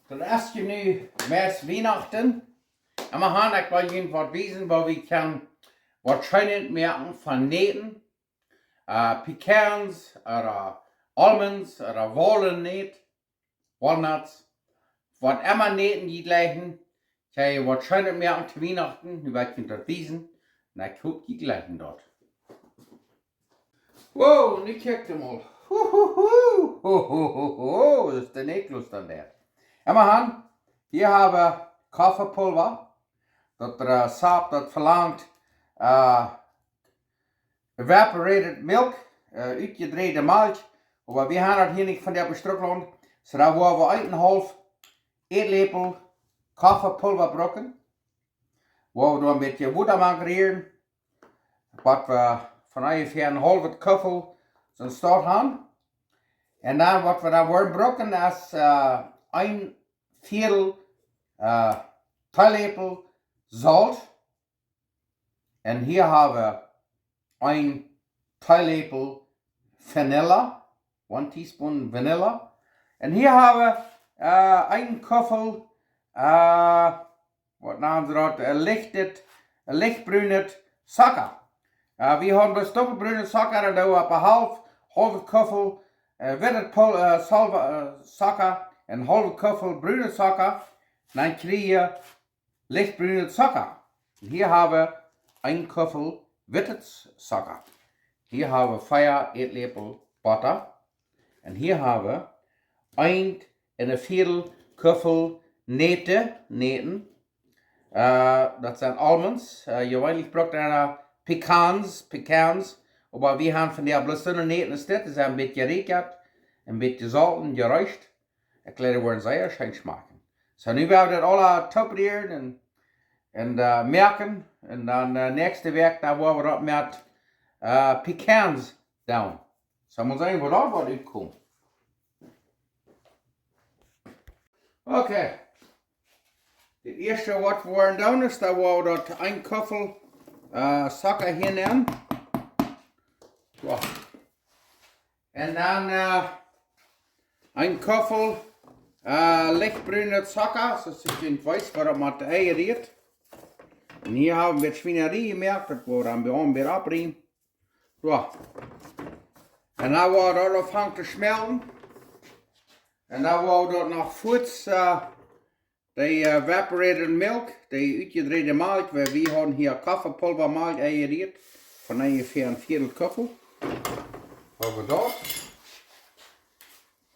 Dan is je nu met Weihnachten. En we gaan ik wel jullie wat wijzen waar we kan waarschijnlijk merken van neten. Pecans, oder almonds, oder walnuts. Wat immer neten die gleichen. Kan je waarschijnlijk merken te Weihnachten. Nu wij kunnen dat wijzen. En ik hoop die gleichen dort. Wow, nu kijk je mal. Dat is de Niklus dan daar. En we gaan, hier hebben we koffepulver. Dat sap dat verlangt evaporated milk, uitgedreide melk. Maar we gaan dat hier niet van der bestrukkeling. So daar worden we 1,5 eetlepel koffepulver brokken. Waar we dan een beetje water mankeren. Wat we van ongeveer een halve koffel zo'n start gaan. En dan wat we dan worden brokken is 1 viertel theelepel zout. En hier hebben we 1 theelepel vanilla. 1 teaspoon vanilla. En hier hebben we 1 koffel, wat namen ze dat, lichtbruinet suiker. We hebben dus donkerbruinet suiker en dan op een halve koffel witte suiker en een halve koffel bruine suiker. Dan krijg je lichtbruinet suiker. Hier hebben we 1 koffel witte suiker. Hier hebben we 4 eetlepel butter. En hier hebben we 1 en een viertel koffel neten. Dat zijn almonds. Je weinig braucht er pecans. Maar we gaan van der bloße neten is dit. Dat is een beetje rekert, een beetje zout en geräuscht. Ik laat het worden zeer schön smaken. So nu werden we dat alle topperen en merken. En dan nächste week daar worden we dat met pecans doen. So moet zijn wat dat wordt uitkomen. Oké. Het eerste wat we worden doen is dat we dat 1 koffel suiker hier nemen. Wow. En dan 1 koffel lichtbruine suiker, zodat je niet weet wat dat met de eieren redt. En hier hebben we het swinerie gemerkt, dat we dan bij ons weer abriemen. Wow. En dan wordt dat afhangt te smelten. En dan wordt dat nog voets, die evaporated milk, die uitgedreide melk, we hebben hier koffepulver melk eieren van ongeveer een viertel koffel. Hebben dat.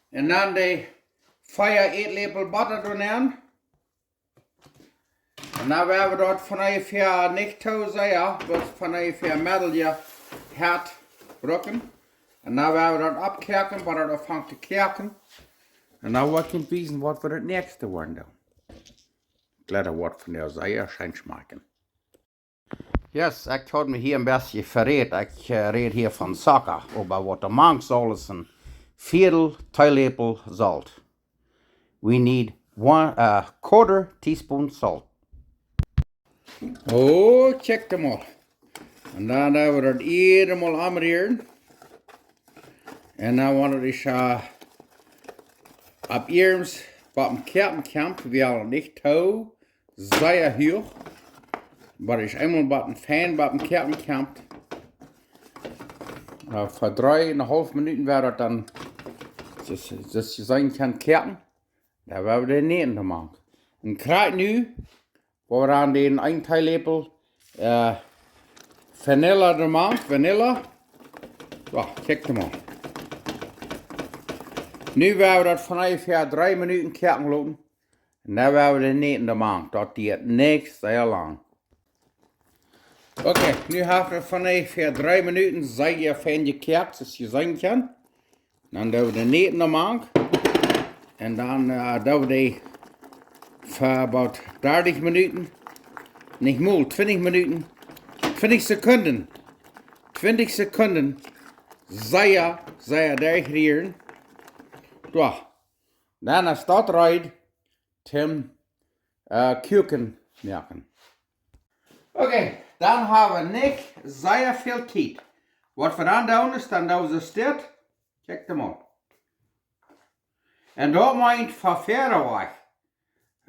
En dan de 4 eetlepel butter doen aan. En dan hebben we dat van ongeveer niet te zeggen, dus van ongeveer middelje hard brokken. En dan hebben we dat opkerken, wat dat afhangt te kerken. En dan wordt het wijzen wat we het nächste worden doen. Ik laat het wat van der zeer schijn smaken. Yes, ik had me hier een beetje verreed. Ik reed hier van suiker. Maar wat er mank zal is een viertel theelepel zout. We need 1/4 teaspoon salt. Oh, check them al. En dan hebben we dat helemaal aanreren. En dan worden we op eerst wat een kerkenkamp. We hadden niet touw, zeer hoog. Maar is eenmaal wat een fan wat een kerkenkamp. Voor 3,5 minuten werd dat dan, dus je zeggen kan kerken. Daar hebben we de neten gemaakt. En krijg nu, waar we aan den 1 theelepel vanilla gemaakt. Vanilla. Wacht, kijk maar. Nu werden we dat van ongeveer 3 minuten kerken laten. En dan werden we de neten gemaakt. Dat duurt niks heel lang. Oké, nu hebben we van ongeveer 3 minuten zeer fijn gekerkt, zoals je zien kan. Dan doen we de neten gemaakt. En dan doen we die voor about 30 minuten. Niet moe, 20 minuten. 20 seconden. 20 seconden. Zeer degrieren. Ja. Dan is dat rijdt Tim kuchen maken. Oké, dan hebben we niet zeer veel tijd. Wat we dan doen is, dan doen we dit. Kijk hem op. En dat meint van verder weg.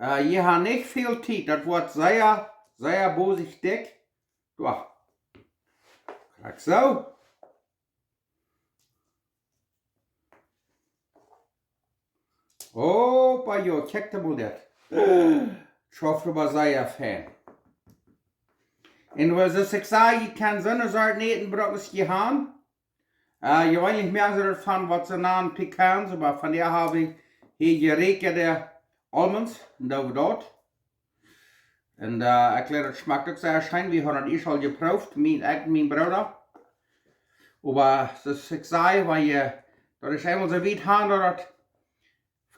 Je habt nicht viel Zeit, das wird sehr, sehr bosig dick. Da. Kijk so. Opa, joh, check de mal dat. Ich hoffe, du bist sehr Fan. Und was ich sage, ich kann so eine Sorte nicht brokkes haben. Je eigentlich mehr so davon, was sie nennen Pekans, aber von der habe ich hier gerekende Almonds, da dort. Und ich glaube, das schmeckt auch sehr schön, wir haben das schon geprobt, mein Bruder. Aber das ich sage, weil das ist einmal so weit haben, dass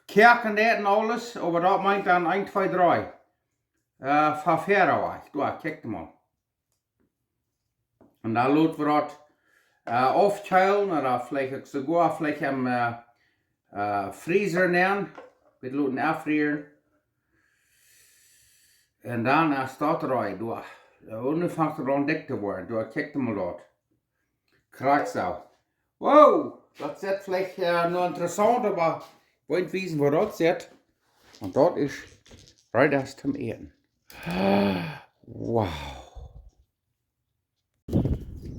Kerken das und alles, aber das meint dann 1, 2, 3. Verfehler war ich, da, kijk mal. Und da lassen wir das aufteilen, oder vielleicht sogar im Freezer nehmen. Wir lassen abfrieren. Und dann staat er rein, da. Und dann fängt er an dick zu werden, da, kijk mal dort. Krak so. Wow, das ist vielleicht noch interessant, aber ich wollte wissen, wo das ist. Und dort ist right das zum Eden. Wow.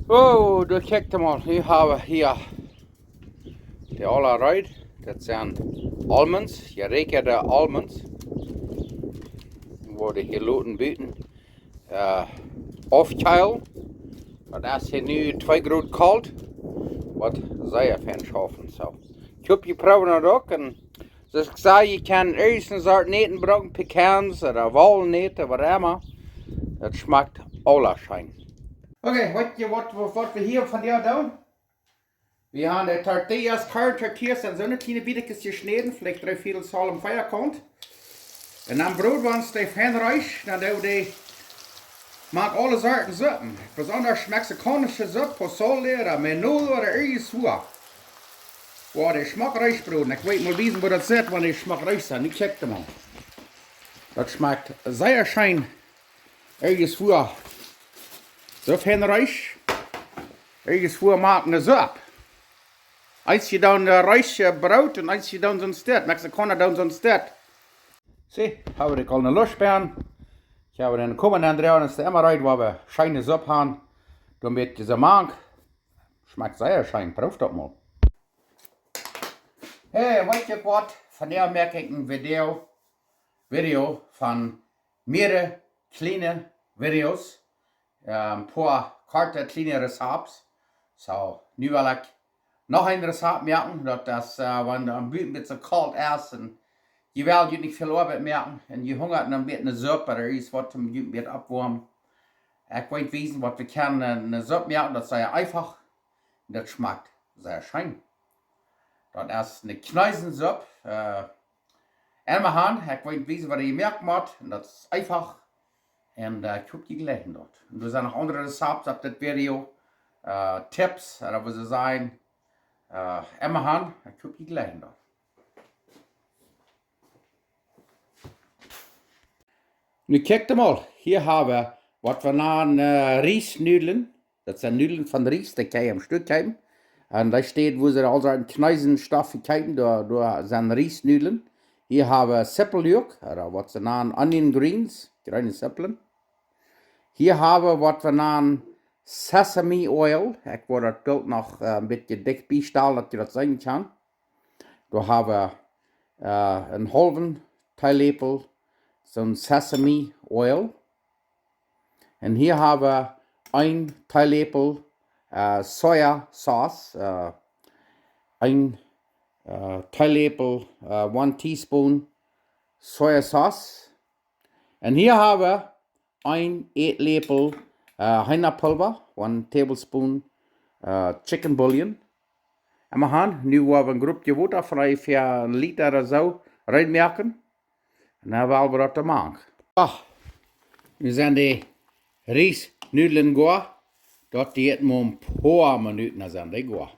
Oh, du kijk mal, hier haben wir hier die alle right. Das sind Almonds, gerekende Almonds. Worden hier loten buiten aufteilen. Dat is hier nu 2 graden koud. Wat sehr fijn schaffen. So. Ich habe geprobt das auch. Und zoals ik zei, je kan eerst een soort neten brokken, pecans oder walneten, wat immer. Das schmeckt alle schön. Okay, was wir hier von dir tun? Wir haben die Tortillas, Tortillas sind so eine kleine Bietchen geschnitten, vielleicht 3/4 Zoll im Feuer kommt. Und dann Brot, wenn es die fein reicht, dann die mag alle Sorten Suppen. Besonders mexikanische Suppe, Pozole oder Menudo oder irgendwas. Boah, die schmeckt reich, Brot. Ich weiß mal wissen, wo das ist, wenn die schmeckt reich sind. Ich check das mal. Das schmeckt sehr schön. Irgendwas. So fein reich. Irgendwas mag eine Suppe. Eins hier dann reich Brot und eins hier dann so ein Stück. Mexikaner dann so ein Stück. Zie, hebben we de kalne losbeeren. Ik heb er komen en draaien, is immer right, waar we schijne Suppe haben. Dan met deze maag. Schmeckt sehr schön, proef dat mal. Hey, weet je wat? Vandaag merk ik een video van mehrere kleine Videos. Een paar korte kleine Rezepts. So, nu wil ik nog een recept merken. Dat wanneer een beetje kalt is. En je wil je niet veel Arbeit merken en je hungert dan met een Suppe oder iets wat je een beetje opwarmen. Ik weet wissen, wat we kunnen een Suppe merken, dat is sehr einfach. Dat schmeckt sehr schön. Dat is een Kneisensuppe. Einmal hand, ik weet wissen, wat je merken moet. En dat is einfach. En ik heb je gelegen dort. En er zijn nog andere Rezepten op dit video. Tipps, oder was ze zijn. Einmal hand, ik heb je gelegen dort. Nu kijk mal, hier haben wir, was wir nennen, Reisnudeln. Das sind Nudeln von Reis, die kann ich am Stück haben. Und da steht, wo sie also einen Kneisenstoff haben, da sind Reisnudeln. Hier haben wir Suppeljauch, oder was sie nennen, Onion Greens, grüne Suppeln. Hier haben wir, was wir nennen, Sesame Oil. Ich wollte das Bild noch ein bisschen dick beistellen, dass ihr das sehen kann. Da haben wir einen halben Teelöffel so ein Sesame Oil. Und hier haben wir ein Teelöffel Sojasauce, ein Teelöffel, 1 Teaspoon Sojasauce. Und hier haben wir ein Esslöffel Hühnerpulver, 1 Tablespoon Chicken Bouillon. Und wir haben, nu haben wir ein Gruppe Wasser frei für 1 Liter oder so reinmerken. En dan willen we dat maken. Nu zijn die Reisnudeln gaar. Dat die het maar een paar minuten zijn die gaar.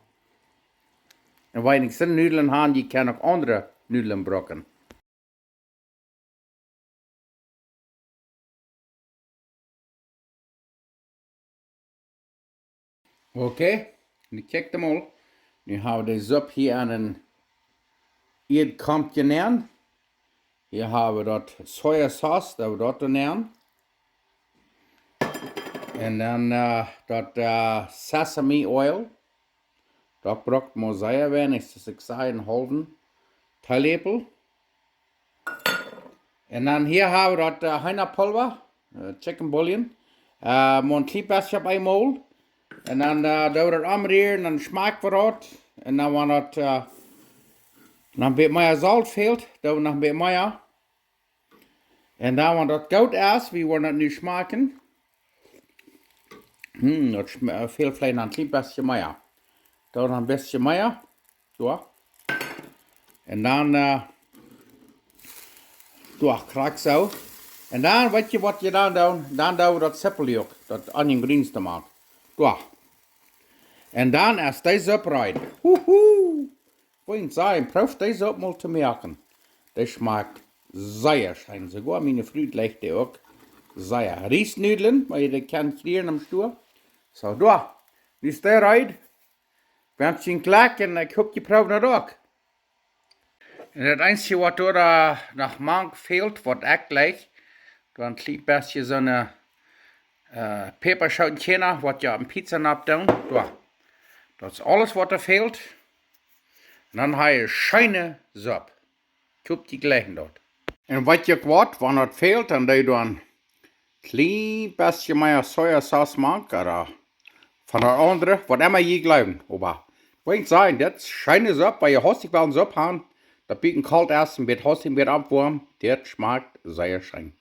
En wanneer ik zo'n Nudeln heb, je kan ook andere Nudeln brokken. Oké, nu kijk hem al. Nu hebben we de soep hier aan een eerdkampje neer. Hier haben wir dort Sojasauce, dat we dat nemen. En dan dat sesame oil. Dat braucht man sehr wenig, dus ik zei een halve theelepel. En dan hier hebben we dat heinapulver, chicken bouillon. Maar een klein beetje op eenmaal. En dan doen we dat aanrühren, dan smaakt we dat. En dan wanneer dat nog een beetje meer zout veelt, doen we nog een beetje meer. En dan wanneer dat goed is, wie we dat nu smaken. Dat veel vlees nog een klein beetje meer. Doen we nog een beetje meer. Zo. En dan krak zo. En dan weet je wat je dan doet? Dan doen we dat seppelje ook, dat onion greens te maken. Zo. En dan als deze oprijdt. Wollen sagen, proef deze op mal te maken. Das schmeckt sehr schön. Sogar meine Früh legt die auch sehr. Riesnudelen, weil je die kan kriegen am Stuhl. So, da. Nu is der uit. Bent je een klak en ik hoop je proeft dat ook. En het enige wat er nog mank fehlt, wat ik gleich, dan een klein beetje zo'n peperschoutje, wat je op een pizza napt doen. Dat is alles wat er fehlt. En dan heb je schöne Suppe. Koop die gleich dort. En wat je kwart, wanneer het fehlt, dan doe je een klein beetje meer sojasaus maken. Oder van de andere, wat immer je glauben. Aber wil ik zeggen, dat is schöne Suppe, weil je hostig wel een Suppe haben. Dat bieten kalt erst, een beetje hostig, een beetje abwarm. Dat schmeckt sehr schön.